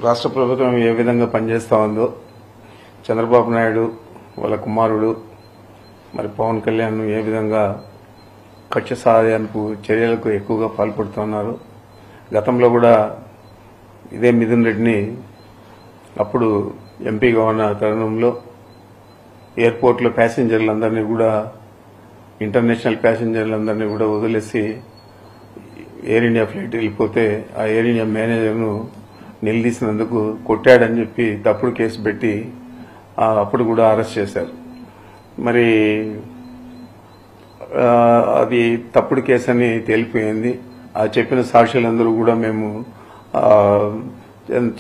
రాష్ట్ర ప్రభుత్వం ఏ విధంగా పనిచేస్తూ ఉందో చంద్రబాబు నాయుడు వాళ్ళ కుమారుడు మరి పవన్ కళ్యాణ్ ఏ విధంగా కక్ష సాధనకు చర్యలకు ఎక్కువగా పాల్పడుతున్నారు. గతంలో కూడా ఇదే మిథున్ రెడ్డిని అప్పుడు ఎంపీగా ఉన్న తరుణంలో ఎయిర్పోర్ట్లో ప్యాసింజర్లందరినీ కూడా ఇంటర్నేషనల్ ప్యాసింజర్లందరినీ కూడా వదిలేసి ఎయిర్ ఇండియా ఫ్లైట్ వెళ్ళిపోతే ఆ ఎయిర్ ఇండియా మేనేజర్ను నిలదీసినందుకు కొట్టాడని చెప్పి తప్పుడు కేసు పెట్టి అప్పుడు కూడా అరెస్ట్ చేశారు. మరి అది తప్పుడు కేసు అని తేలిపోయింది. ఆ చెప్పిన సాక్షులందరూ కూడా మేము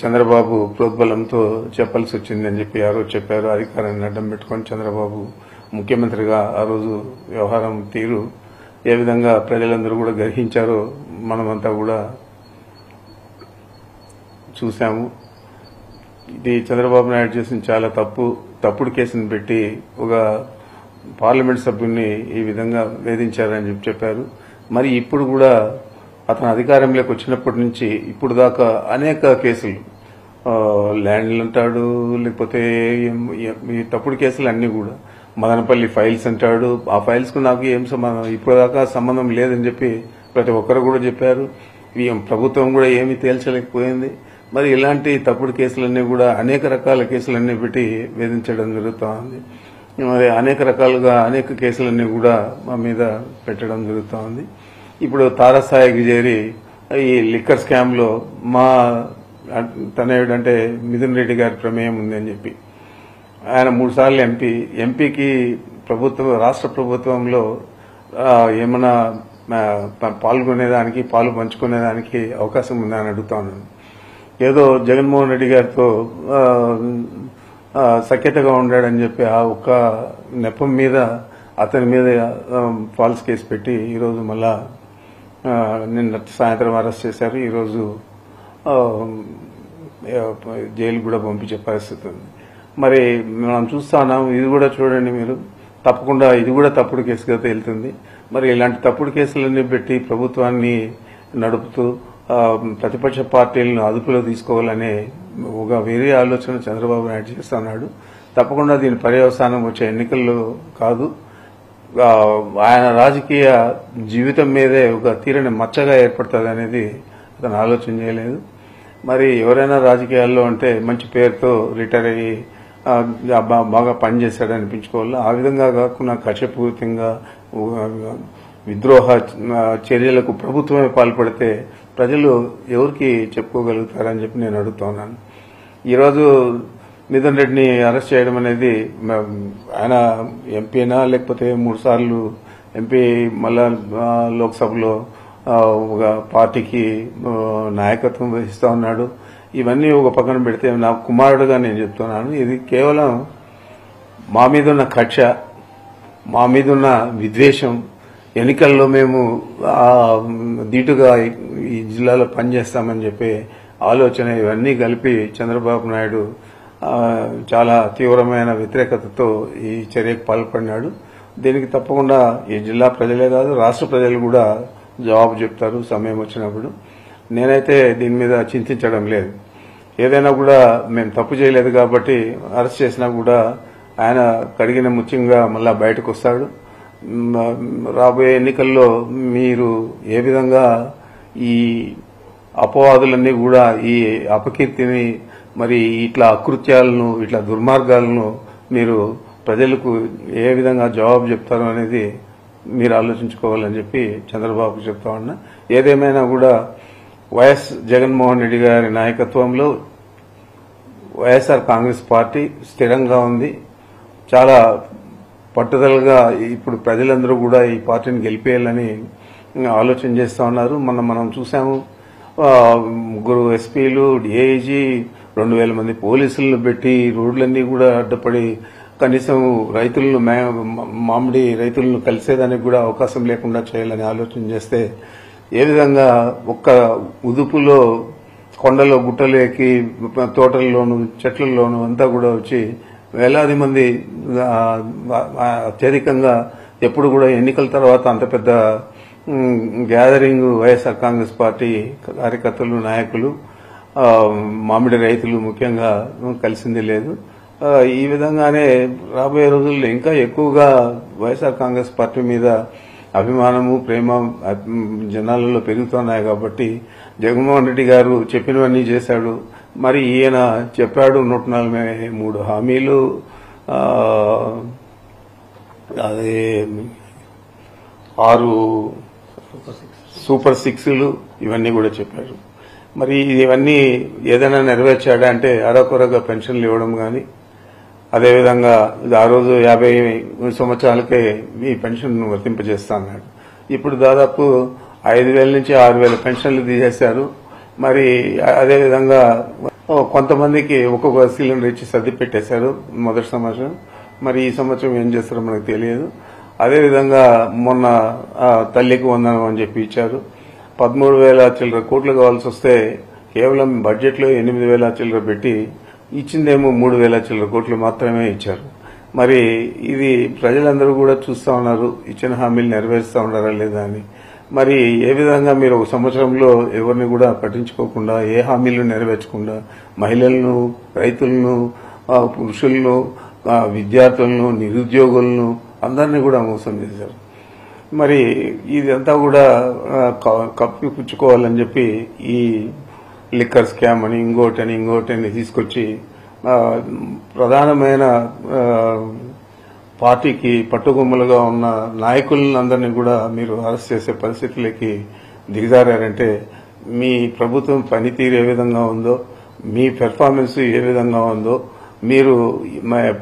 చంద్రబాబు ప్రోద్బలంతో చెప్పాల్సి వచ్చిందని చెప్పి ఆ రోజు చెప్పారు. అధికారాన్ని అడ్డం పెట్టుకొని చంద్రబాబు ముఖ్యమంత్రిగా ఆ రోజు వ్యవహారం తీరు ఏ విధంగా ప్రజలందరూ కూడా గ్రహించారో మనమంతా కూడా చూశాము. ఇది చంద్రబాబు నాయుడు చేసిన చాలా తప్పుడు కేసును పెట్టి ఒక పార్లమెంట్ సభ్యుడిని ఈ విధంగా వేధించారని చెప్పారు. మరి ఇప్పుడు కూడా అతను అధికారంలోకి వచ్చినప్పటి నుంచి ఇప్పుడు దాకా అనేక కేసులు ల్యాండ్లు అంటాడు, లేకపోతే ఈ తప్పుడు కేసులు అన్నీ కూడా మదనపల్లి ఫైల్స్ అంటాడు. ఆ ఫైల్స్ కు నాకు ఏం సంబంధం, ఇప్పుడు దాకా సంబంధం లేదని చెప్పి ప్రతి ఒక్కరు కూడా చెప్పారు. ప్రభుత్వం కూడా ఏమీ తేల్చలేకపోయింది. మరి ఇలాంటి తప్పుడు కేసులన్నీ కూడా అనేక రకాల కేసులన్నీ పెట్టి వేధించడం జరుగుతోంది. మరి అనేక రకాలుగా అనేక కేసులన్నీ కూడా మా మీద పెట్టడం జరుగుతోంది. ఇప్పుడు తారస్థాయికి చేరి ఈ లిక్కర్ స్కామ్ లో మా తనయుడు అంటే మిథున్ రెడ్డి గారి ప్రమేయం ఉందని చెప్పి ఆయన 3 సార్లు ఎంపీకి రాష్ట్ర ప్రభుత్వంలో ఏమైనా పాల్గొనేదానికి పాలు పంచుకునేదానికి అవకాశం ఉందని అడుగుతా ఉన్నాను. ఏదో జగన్మోహన్ రెడ్డి గారితో సఖ్యతగా ఉండాడని చెప్పి ఆ ఒక్క నెపం మీద అతని మీద ఫాల్స్ కేసు పెట్టి ఈరోజు మళ్ళా నిన్న సాయంత్రం అరెస్ట్ చేశారు. ఈరోజు జైలు కూడా పంపించే పరిస్థితి ఉంది. మరి మనం చూస్తా ఉన్నాం. ఇది కూడా చూడండి మీరు, తప్పకుండా ఇది కూడా తప్పుడు కేసుగా తేలుతుంది. మరి ఇలాంటి తప్పుడు కేసులన్నీ పెట్టి ప్రభుత్వాన్ని నడుపుతూ ప్రతిపక్ష పార్టీలను అదుపులో తీసుకోవాలనే ఒక వేరే ఆలోచన చంద్రబాబు నాయుడు చేస్తున్నాడు. తప్పకుండా దీని పర్యవసానం వచ్చే ఎన్నికల్లో కాదు, ఆయన రాజకీయ జీవితం మీదే ఒక తీరని మచ్చగా ఏర్పడుతుంది అనేది అతను ఆలోచన చేయలేదు. మరి ఎవరైనా రాజకీయాల్లో అంటే మంచి పేరుతో రిటైర్ అయ్యి బాగా పనిచేశాడని అనిపించుకోవాలి. ఆ విధంగా కాకుండా కక్షపూరితంగా విద్రోహ చర్యలకు ప్రభుత్వమే పాల్పడితే ప్రజలు ఎవరికి చెప్పుకోగలుగుతారని చెప్పి నేను అడుగుతున్నాను. ఈరోజు మిథున్ రెడ్డిని అరెస్ట్ చేయడం అనేది ఆయన ఎంపీనా లేకపోతే 3 సార్లు ఎంపీ మళ్ళా లోక్సభలో ఒక పార్టీకి నాయకత్వం వహిస్తూ ఉన్నాడు. ఇవన్నీ ఒక పక్కన పెడితే నా కుమారుడుగా నేను చెప్తున్నాను, ఇది కేవలం మా మీద ఉన్న కక్ష, మా మీద ఉన్న విద్వేషం, ఎన్నికల్లో మేము ధీటుగా ఈ జిల్లాలో పనిచేస్తామని చెప్పి ఆలోచన, ఇవన్నీ కలిపి చంద్రబాబు నాయుడు చాలా తీవ్రమైన వ్యతిరేకతతో ఈ చర్యకు పాల్పడినాడు. దీనికి తప్పకుండా ఈ జిల్లా ప్రజలే కాదు రాష్ట్ర ప్రజలు కూడా జవాబు చెప్తారు సమయం వచ్చినప్పుడు. నేనైతే దీని మీద చింతించడం లేదు. ఏదైనా కూడా మేము తప్పు చేయలేదు కాబట్టి అరెస్ట్ చేసినా కూడా ఆయన కడిగిన ముత్యంగా మళ్ళా బయటకు వస్తాడు. రాబోయే ఎన్నికల్లో మీరు ఏ విధంగా ఈ అపవాదులన్నీ కూడా ఈ అపకీర్తిని మరి ఇట్లా అకృత్యాలను ఇట్లా దుర్మార్గాలను మీరు ప్రజలకు ఏ విధంగా జవాబు చెప్తారు అనేది మీరు ఆలోచించుకోవాలని చెప్పి చంద్రబాబుకు చెప్తా ఉన్నా. ఏదేమైనా కూడా వైఎస్ జగన్మోహన్ రెడ్డి గారి నాయకత్వంలో వైఎస్ఆర్ కాంగ్రెస్ పార్టీ స్థిరంగా ఉంది. చాలా పట్టుదలగా ఇప్పుడు ప్రజలందరూ కూడా ఈ పార్టీని గెలిపేయాలని ఆలోచన చేస్తూ ఉన్నారు. మనం చూసాము, 3 ఎస్పీలు, డిఐజీ, 2000 మంది పోలీసులను పెట్టి రోడ్లన్నీ కూడా అడ్డపడి కనీసం రైతులను మామిడి రైతులను కలిసేదానికి కూడా అవకాశం లేకుండా చేయాలని ఆలోచన చేస్తే ఏ విధంగా ఒక్క ఉదుపులో కొండలో గుట్టలు ఎక్కి తోటల్లోనూ చెట్లలోనూ అంతా కూడా వచ్చి వేలాది మంది అత్యధికంగా ఎప్పుడు కూడా ఎన్నికల తర్వాత అంత పెద్ద గ్యాదరింగ్ వైఎస్ఆర్ కాంగ్రెస్ పార్టీ కార్యకర్తలు నాయకులు మామిడి రైతులు ముఖ్యంగా కలిసింది లేదు. ఈ విధంగానే రాబోయే రోజుల్లో ఇంకా ఎక్కువగా వైఎస్ఆర్ కాంగ్రెస్ పార్టీ మీద అభిమానము, ప్రేమ జనాలలో పెరుగుతున్నాయి. కాబట్టి జగన్మోహన్ రెడ్డి గారు చెప్పినవన్నీ చేశాడు. మరి ఈయన చెప్పాడు 143 హామీలు, అదే 6 సూపర్ 6లు ఇవన్నీ కూడా చెప్పారు. మరి ఇవన్నీ ఏదైనా నెరవేర్చాడా అంటే అరకొరగా పెన్షన్లు ఇవ్వడం కానీ, అదేవిధంగా ఆ రోజు 50 సంవత్సరాలకే మీ పెన్షన్ వర్తింపజేస్తా అన్నాడు. ఇప్పుడు దాదాపు 5,000 నుంచి 6,000 పెన్షన్లు తీసేశారు. మరి అదేవిధంగా కొంతమందికి ఒక్కొక్క సిలిండర్ ఇచ్చి సర్ది పెట్టేశారు మొదటి సంవత్సరం. మరి ఈ సంవత్సరం ఏం చేస్తారో మనకు తెలియదు. అదేవిధంగా మొన్న తల్లికి వందనం అని చెప్పి ఇచ్చారు. 13,000 చిల్లర కోట్లు కావాల్సి వస్తే కేవలం బడ్జెట్లో 8,000 చిల్లర పెట్టి ఇచ్చిందేమో 3,000 చిల్లర కోట్లు మాత్రమే ఇచ్చారు. మరి ఇది ప్రజలందరూ కూడా చూస్తా ఉన్నారు, ఇచ్చిన హామీలు నెరవేరుస్తా ఉన్నారా లేదా అని. మరి ఏ విధంగా మీరు ఒక సంవత్సరంలో ఎవరిని కూడా పట్టించుకోకుండా, ఏ హామీలు నెరవేర్చకుండా మహిళలను, రైతులను, పురుషులను, విద్యార్థులను, నిరుద్యోగులను అందరినీ కూడా మోసం చేశారు. మరి ఇదంతా కూడా కప్పిపుచ్చుకోవాలని చెప్పి ఈ లిక్కర్ స్కామ్ అని ఇంకోటని తీసుకొచ్చి ప్రధానమైన పార్టీకి పట్టుకొమ్మలుగా ఉన్న నాయకులందరినీ కూడా మీరు అరెస్ట్ చేసే పరిస్థితులకి దిగజారంటే మీ ప్రభుత్వం పనితీరు ఏ విధంగా ఉందో, మీ పెర్ఫార్మెన్స్ ఏ విధంగా ఉందో, మీరు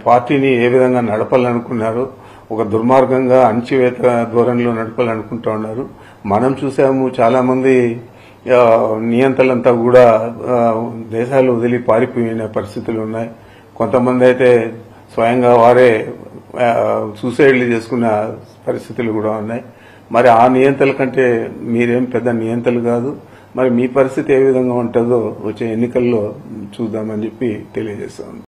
పార్టీని ఏ విధంగా నడపాలనుకున్నారో ఒక దుర్మార్గంగా అణచివేత ధోరణిలో నడపాలనుకుంటా ఉన్నారు. మనం చూసాము, చాలా మంది నియంత్రణలంతా కూడా దేశాలు వదిలి పారిపోయిన పరిస్థితులు ఉన్నాయి. కొంతమంది అయితే స్వయంగా వారే సూసైడ్లు చేసుకున్న పరిస్థితులు కూడా ఉన్నాయి. మరి ఆ నియంత్రణ కంటే మీరేం పెద్ద నియంత్రణలు కాదు. మరి మీ పరిస్థితి ఏ విధంగా ఉంటుందో వచ్చే ఎన్నికల్లో చూద్దామని చెప్పి తెలియజేస్తాను.